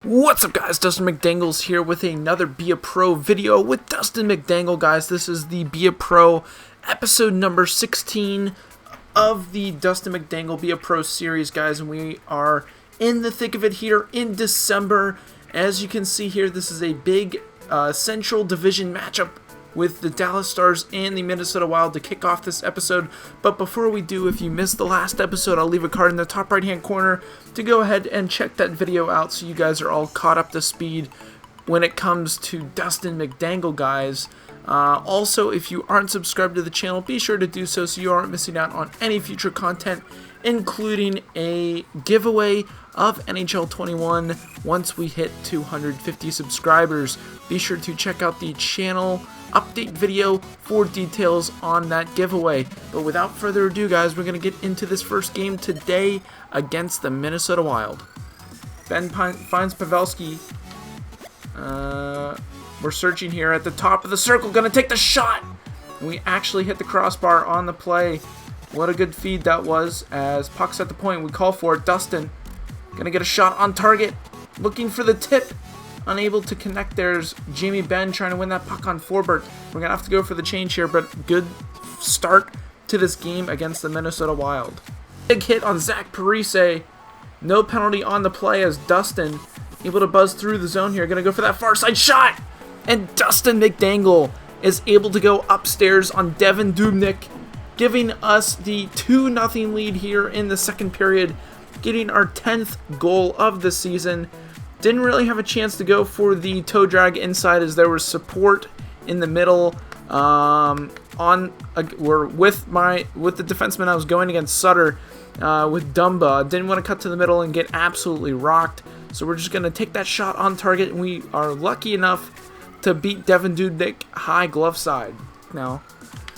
What's up, guys? Dustin McDangles here with another Be a Pro video with Dustin McDangle, guys. This is the Be a Pro episode number 16 of the Dustin McDangle Be a Pro series, guys, and we are in the thick of it here in December. As you can see here, this is a big Central Division matchup with the Dallas Stars and the Minnesota Wild to kick off this episode. But before we do, if you missed the last episode, I'll leave a card in the top right hand corner to go ahead and check that video out so you guys are all caught up to speed when it comes to Dustin McDangle, guys. Also, if you aren't subscribed to the channel, be sure to do so you aren't missing out on any future content, including a giveaway of NHL 21 once we hit 250 subscribers. Be sure to check out the channel update video for details on that giveaway. But without further ado, guys, we're going to get into this first game today against the Minnesota Wild. Ben finds Pavelski. We're searching here at the top of the circle, going to take the shot. And we actually hit the crossbar on the play. What a good feed that was. As puck's at the point, we call for it. Dustin going to get a shot on target, looking for the tip. Unable to connect. There's Jamie Benn trying to win that puck on Forbert. We're going to have to go for the change here, but good start to this game against the Minnesota Wild. Big hit on Zach Parise. No penalty on the play as Dustin able to buzz through the zone here. Going to go for that far side shot. And Dustin McDangle is able to go upstairs on Devin Dubnyk, giving us the 2-0 lead here in the second period, getting our 10th goal of the season. Didn't really have a chance to go for the toe drag inside as there was support in the middle. With the defenseman I was going against, Sutter, with Dumba. Didn't want to cut to the middle and get absolutely rocked. So we're just going to take that shot on target, and we are lucky enough to beat Devin Dubnyk high glove side. Now,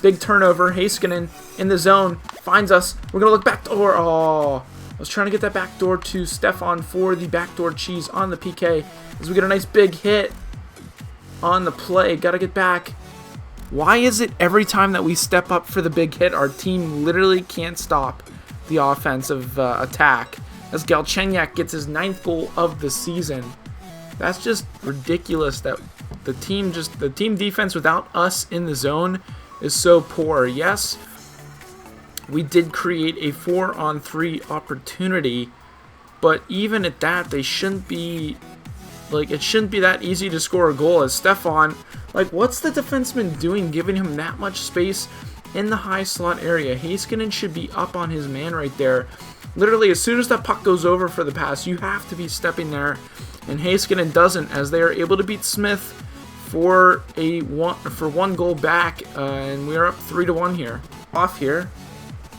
big turnover. Heiskanen in the zone finds us. We're going to look back door. Oh, I was trying to get that back door to Stefan for the backdoor cheese on the PK as we get a nice big hit on the play. Got to get back. Why is it every time that we step up for the big hit, our team literally can't stop the offensive attack as Galchenyuk gets his 9th goal of the season? That's just ridiculous that the team defense without us in the zone is so poor. Yes, we did create a 4-on-3 opportunity, but even at that, they shouldn't be, it shouldn't be that easy to score a goal as Stefan, what's the defenseman doing giving him that much space in the high slot area? Heiskanen should be up on his man right there. Literally, as soon as that puck goes over for the pass, you have to be stepping there, and Heiskanen doesn't, as they are able to beat Smith for one goal back, and we are up 3-1 here. Off here.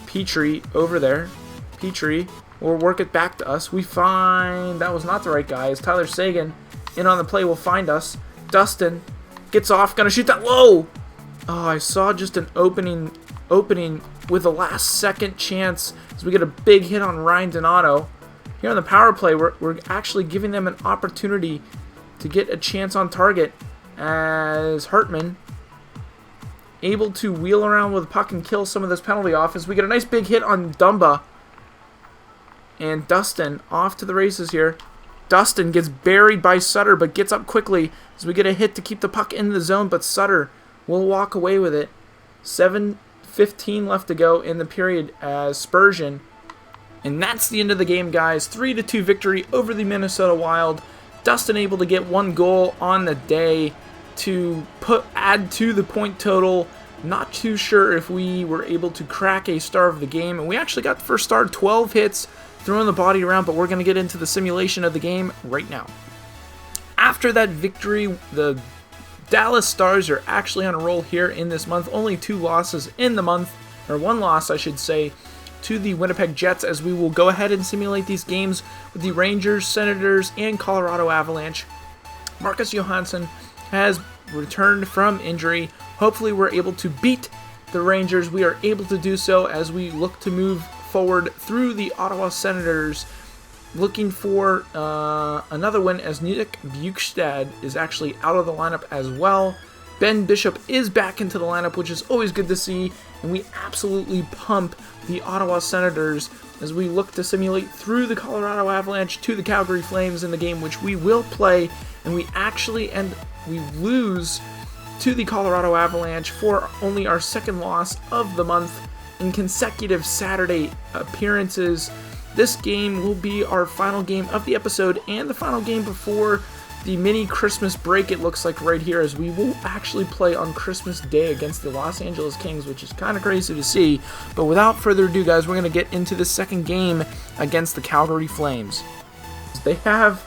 Petrie over there. Petrie will work it back to us. We find that was not the right guy. As Tyler Seguin in on the play will find us. Dustin gets off, gonna shoot that low. Oh, I saw just an opening with a last second chance as we get a big hit on Ryan Donato. Here on the power play, we're actually giving them an opportunity to get a chance on target as Hartman able to wheel around with the puck and kill some of this penalty off as we get a nice big hit on Dumba. And Dustin off to the races here. Dustin gets buried by Sutter but gets up quickly as we get a hit to keep the puck in the zone, but Sutter will walk away with it. 7:15 left to go in the period as Spurgeon. And that's the end of the game, guys. 3-2 victory over the Minnesota Wild. Dustin able to get 1 goal on the day to add to the point total. Not too sure if we were able to crack a star of the game, and we actually got the first star. 12 hits, throwing the body around, but we're going to get into the simulation of the game right now. After that victory, the Dallas Stars are actually on a roll here in this month. Only 2 losses in the month, or 1 loss I should say, to the Winnipeg Jets, as we will go ahead and simulate these games with the Rangers, Senators, and Colorado Avalanche. Marcus Johansson has returned from injury. Hopefully we're able to beat the Rangers. We are able to do so as we look to move forward through the Ottawa Senators, looking for another win as Nick Bjugstad is actually out of the lineup as well. Ben Bishop is back into the lineup, which is always good to see, and we absolutely pump the Ottawa Senators as we look to simulate through the Colorado Avalanche to the Calgary Flames in the game, which we will play, and we lose to the Colorado Avalanche for only our second loss of the month in consecutive Saturday appearances. This game will be our final game of the episode and the final game before the mini Christmas break, it looks like right here, as we will actually play on Christmas Day against the Los Angeles Kings, which is kind of crazy to see. But without further ado, guys, we're going to get into the second game against the Calgary Flames. They have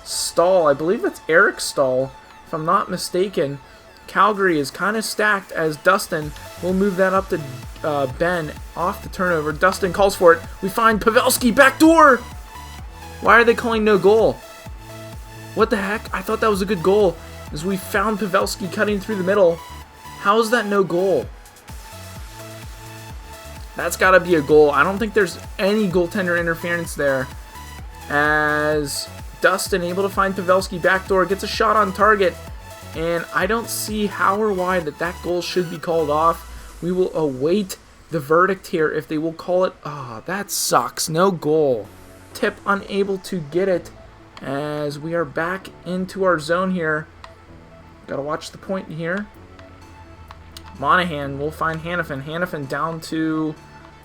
Stahl, I believe it's Eric Stahl, if I'm not mistaken. Calgary is kind of stacked as Dustin will move that up to Ben off the turnover. Dustin calls for it. We find Pavelski backdoor. Why are they calling no goal? What the heck? I thought that was a good goal as we found Pavelski cutting through the middle. How is that no goal? That's got to be a goal. I don't think there's any goaltender interference there as Dustin able to find Pavelski backdoor, gets a shot on target, and I don't see how or why that goal should be called off. We will await the verdict here if they will call it. Ah, that sucks. No goal. Tip unable to get it as we are back into our zone here. Got to watch the point here. Monahan will find Hanifin. Hanifin down to,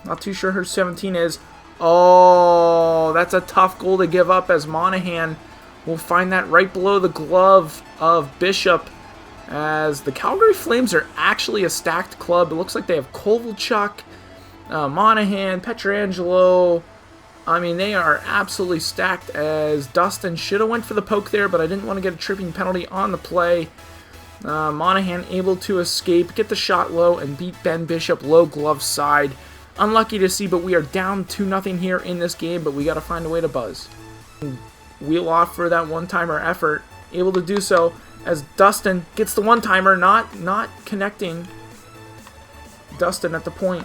not too sure who 17 is. Oh, that's a tough goal to give up as Monahan will find that right below the glove of Bishop, as the Calgary Flames are actually a stacked club. It looks like they have Kovalchuk, Monahan, Pietrangelo. I mean, they are absolutely stacked as Dustin should have went for the poke there, but I didn't want to get a tripping penalty on the play. Monahan able to escape, get the shot low, and beat Ben Bishop low glove side. Unlucky to see, but we are down 2-0 here in this game, but we got to find a way to buzz. Wheel off for that one-timer effort. Able to do so as Dustin gets the one-timer, not connecting. Dustin at the point.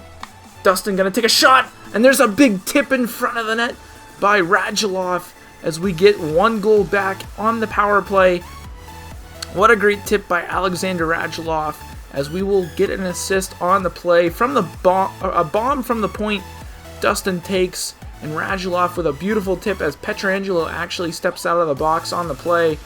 Dustin gonna take a shot, and there's a big tip in front of the net by Radulov as we get one goal back on the power play. What a great tip by Alexander Radulov as we will get an assist on the play from the a bomb from the point. Dustin takes, and Radulov with a beautiful tip as Pietrangelo actually steps out of the box on the play.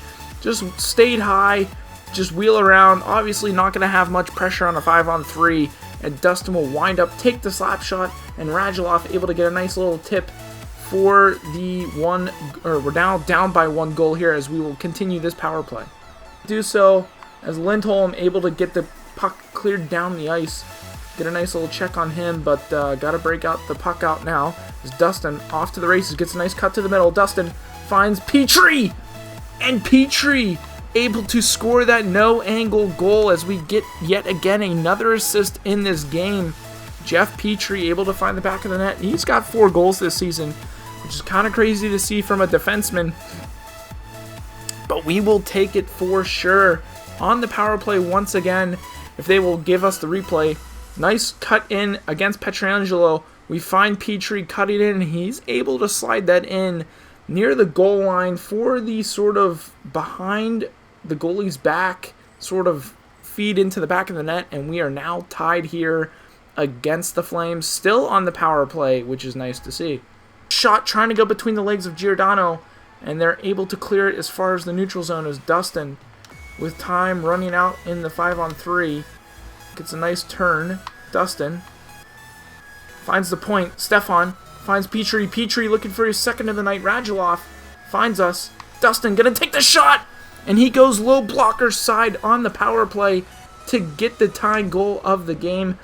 Just stayed high, just wheel around. Obviously not going to have much pressure on a 5-on-3, and Dustin will wind up, take the slap shot, and Radulov able to get a nice little tip for the one, or we're now down by one goal here as we will continue this power play. Do so as Lindholm able to get the puck cleared down the ice. Get a nice little check on him, but got to break out the puck out now. As Dustin off to the races, gets a nice cut to the middle. Dustin finds Petrie, and Petrie able to score that no-angle goal as we get yet again another assist in this game. Jeff Petrie able to find the back of the net. He's got 4 goals this season, which is kind of crazy to see from a defenseman. But we will take it for sure on the power play once again if they will give us the replay. Nice cut in against Pietrangelo. We find Petrie cutting in, and he's able to slide that in near the goal line for the sort of behind the goalie's back, sort of feed into the back of the net, and we are now tied here against the Flames, still on the power play, which is nice to see. Shot trying to go between the legs of Giordano, and they're able to clear it as far as the neutral zone as Dustin, with time running out in the 5-on-3, gets a nice turn. Dustin finds the point. Stefan finds Petrie. Petrie looking for his second of the night. Radulov finds us. Dustin gonna take the shot, and he goes low blocker side on the power play to get the tying goal of the game.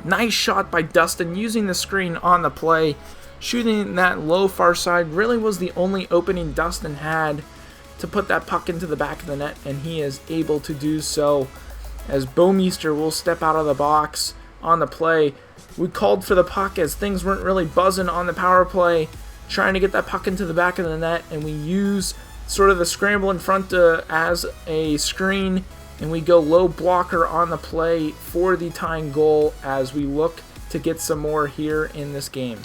Nice shot by Dustin using the screen on the play. Shooting that low far side really was the only opening Dustin had to put that puck into the back of the net, and he is able to do so as Bouwmeester will step out of the box on the play. We called for the puck as things weren't really buzzing on the power play, trying to get that puck into the back of the net, and we use sort of the scramble in front as a screen, and we go low blocker on the play for the tying goal as we look to get some more here in this game.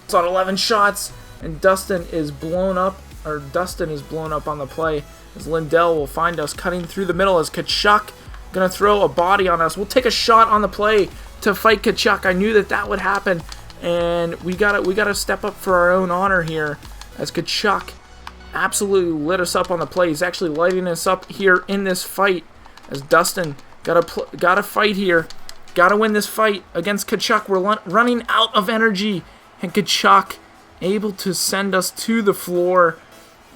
It's on 11 shots, and Dustin is blown up on the play as Lindell will find us cutting through the middle as Kachuk Gonna throw a body on us. We'll take a shot on the play to fight Kachuk. I knew that that would happen, and we gotta step up for our own honor here, as Kachuk absolutely lit us up on the play. He's actually lighting us up here in this fight, as Dustin gotta fight here. Gotta win this fight against Kachuk. We're running out of energy, and Kachuk able to send us to the floor,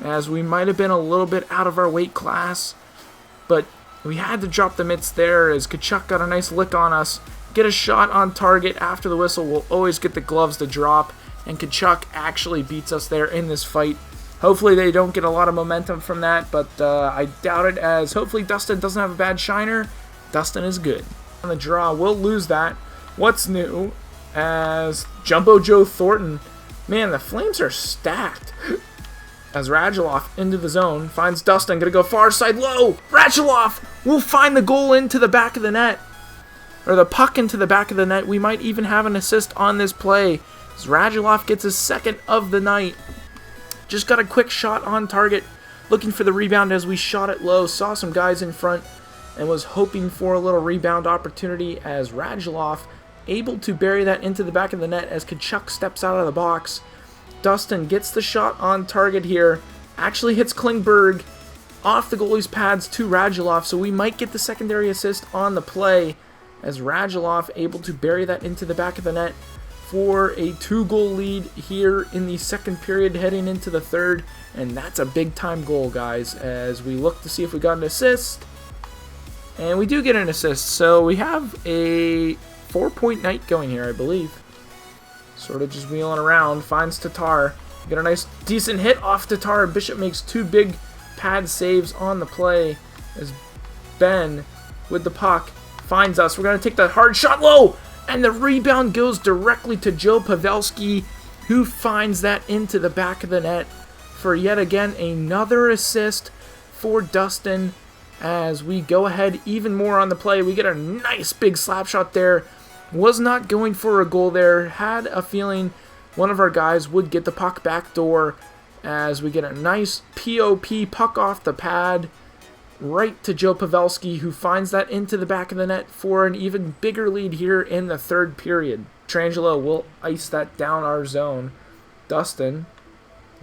as we might have been a little bit out of our weight class, but we had to drop the mitts there, as Kachuk got a nice lick on us. Get a shot on target after the whistle. We'll always get the gloves to drop, and Kachuk actually beats us there in this fight. Hopefully they don't get a lot of momentum from that, but I doubt it, as hopefully Dustin doesn't have a bad shiner. Dustin is good. On the draw, we'll lose that. What's new, as Jumbo Joe Thornton. Man, the Flames are stacked. As Radulov into the zone, finds Dustin, gonna go far side low. Radulov will find the goal into the back of the net, or the puck into the back of the net. We might even have an assist on this play, as Radulov gets his second of the night. Just got a quick shot on target, looking for the rebound as we shot it low. Saw some guys in front and was hoping for a little rebound opportunity, as Radulov able to bury that into the back of the net as Kachuk steps out of the box. Dustin gets the shot on target here, actually hits Klingberg off the goalie's pads to Radulov, so we might get the secondary assist on the play, as Radulov able to bury that into the back of the net for a 2-goal lead here in the second period heading into the third, and that's a big-time goal, guys, as we look to see if we got an assist, and we do get an assist, so we have a 4-point night going here, I believe. Sort of just wheeling around, finds Tatar. Get a nice, decent hit off Tatar. Bishop makes 2 big pad saves on the play, as Ben, with the puck, finds us. We're going to take that hard shot low, and the rebound goes directly to Joe Pavelski, who finds that into the back of the net for yet again another assist for Dustin, as we go ahead even more on the play. We get a nice big slap shot there. Was not going for a goal there. Had a feeling one of our guys would get the puck back door, as we get a nice POP puck off the pad right to Joe Pavelski, who finds that into the back of the net for an even bigger lead here in the third period. Trangelo will ice that down our zone. Dustin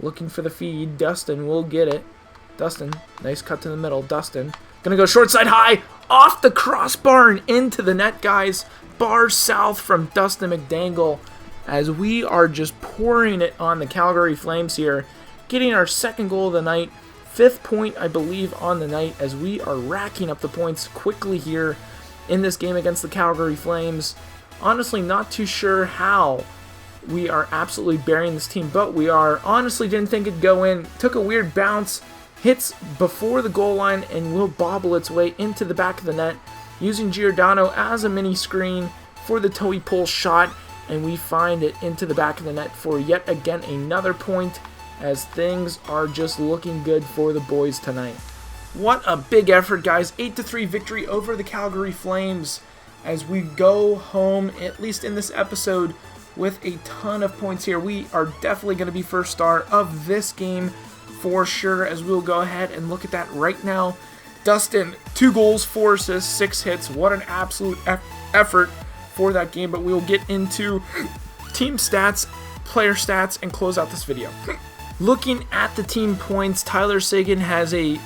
looking for the feed. Dustin will get it. Dustin, nice cut to the middle. Dustin gonna go short side high off the crossbar and into the net, guys. Bar south from Dustin McDangle, as we are just pouring it on the Calgary Flames here, getting our second goal of the night, 5th point, I believe, on the night, as we are racking up the points quickly here in this game against the Calgary Flames. Honestly, not too sure how we are absolutely burying this team, but we are. Honestly, didn't think it'd go in. Took a weird bounce, hits before the goal line, and will bobble its way into the back of the net, using Giordano as a mini screen for the Toey pull shot, and we find it into the back of the net for yet again another point, as things are just looking good for the boys tonight. What a big effort, guys. 8-3 victory over the Calgary Flames, as we go home, at least in this episode, with a ton of points here. We are definitely going to be first star of this game for sure, as we'll go ahead and look at that right now. Dustin, 2 goals, 4 assists, 6 hits. What an absolute effort for that game. But we'll get into team stats, player stats, and close out this video. Looking at the team points, Tyler Seguin has a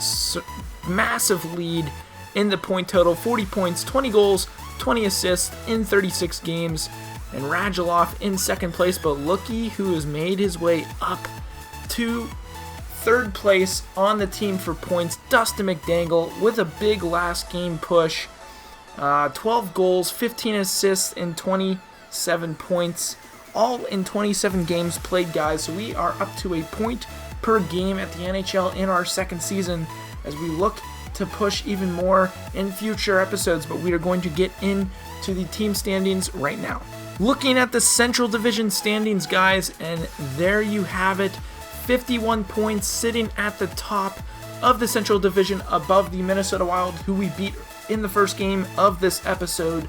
massive lead in the point total. 40 points, 20 goals, 20 assists in 36 games. And Radulov in second place. But looky who has made his way up to third place on the team for points, Dustin McDangle, with a big last game push. 12 goals, 15 assists, and 27 points, all in 27 games played, guys. So we are up to a point per game at the NHL in our second season, as we look to push even more in future episodes, but we are going to get into the team standings right now. Looking at the Central Division standings, guys, and there you have it. 51 points, sitting at the top of the Central Division above the Minnesota Wild, who we beat in the first game of this episode.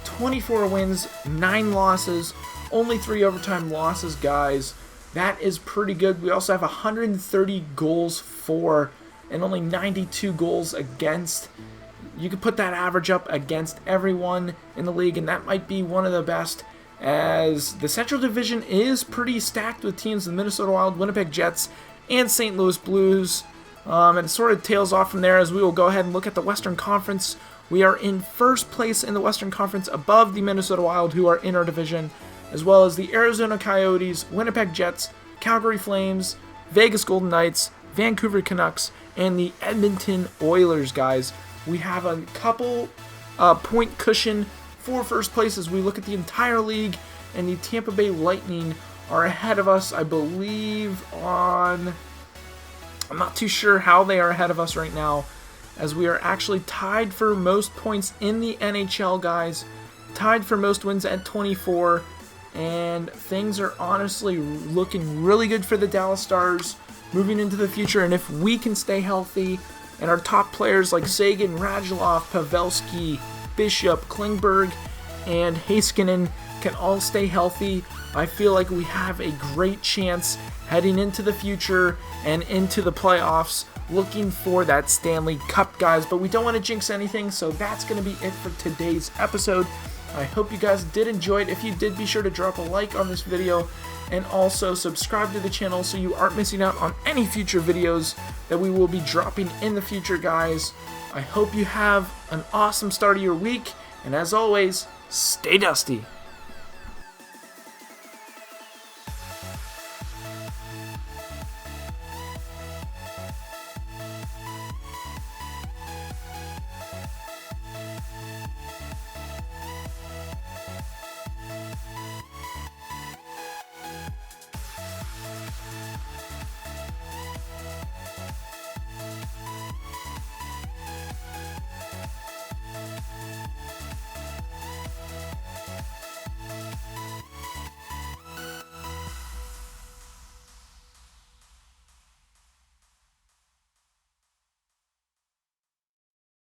24 wins, 9 losses, only 3 overtime losses, guys. That is pretty good. We also have 130 goals for and only 92 goals against. you could put that average up against everyone in the league, and that might be one of the best, as the Central Division is pretty stacked with teams the Minnesota Wild, Winnipeg Jets, and St. Louis Blues. And it sort of tails off from there as we will go ahead and look at the Western Conference. We are in first place in the Western Conference above the Minnesota Wild, who are in our division, as well as the Arizona Coyotes, Winnipeg Jets, Calgary Flames, Vegas Golden Knights, Vancouver Canucks, and the Edmonton Oilers, guys. We have a couple point cushion for first place as we look at the entire league, and the Tampa Bay Lightning are ahead of us, I believe, on... I'm not too sure how they are ahead of us right now, as we are actually tied for most points in the NHL, guys. Tied for most wins at 24, and things are honestly looking really good for the Dallas Stars moving into the future. And if we can stay healthy, and our top players like Sagan, Radulov, Pavelski, Bishop, Klingberg, and Heiskanen can all stay healthy, I feel like we have a great chance heading into the future and into the playoffs, looking for that Stanley Cup, guys. But we don't want to jinx anything, so that's going to be it for today's episode. I hope you guys did enjoy it. If you did, be sure to drop a like on this video, and also subscribe to the channel so you aren't missing out on any future videos that we will be dropping in the future, guys. I hope you have an awesome start of your week, and as always, stay dusty.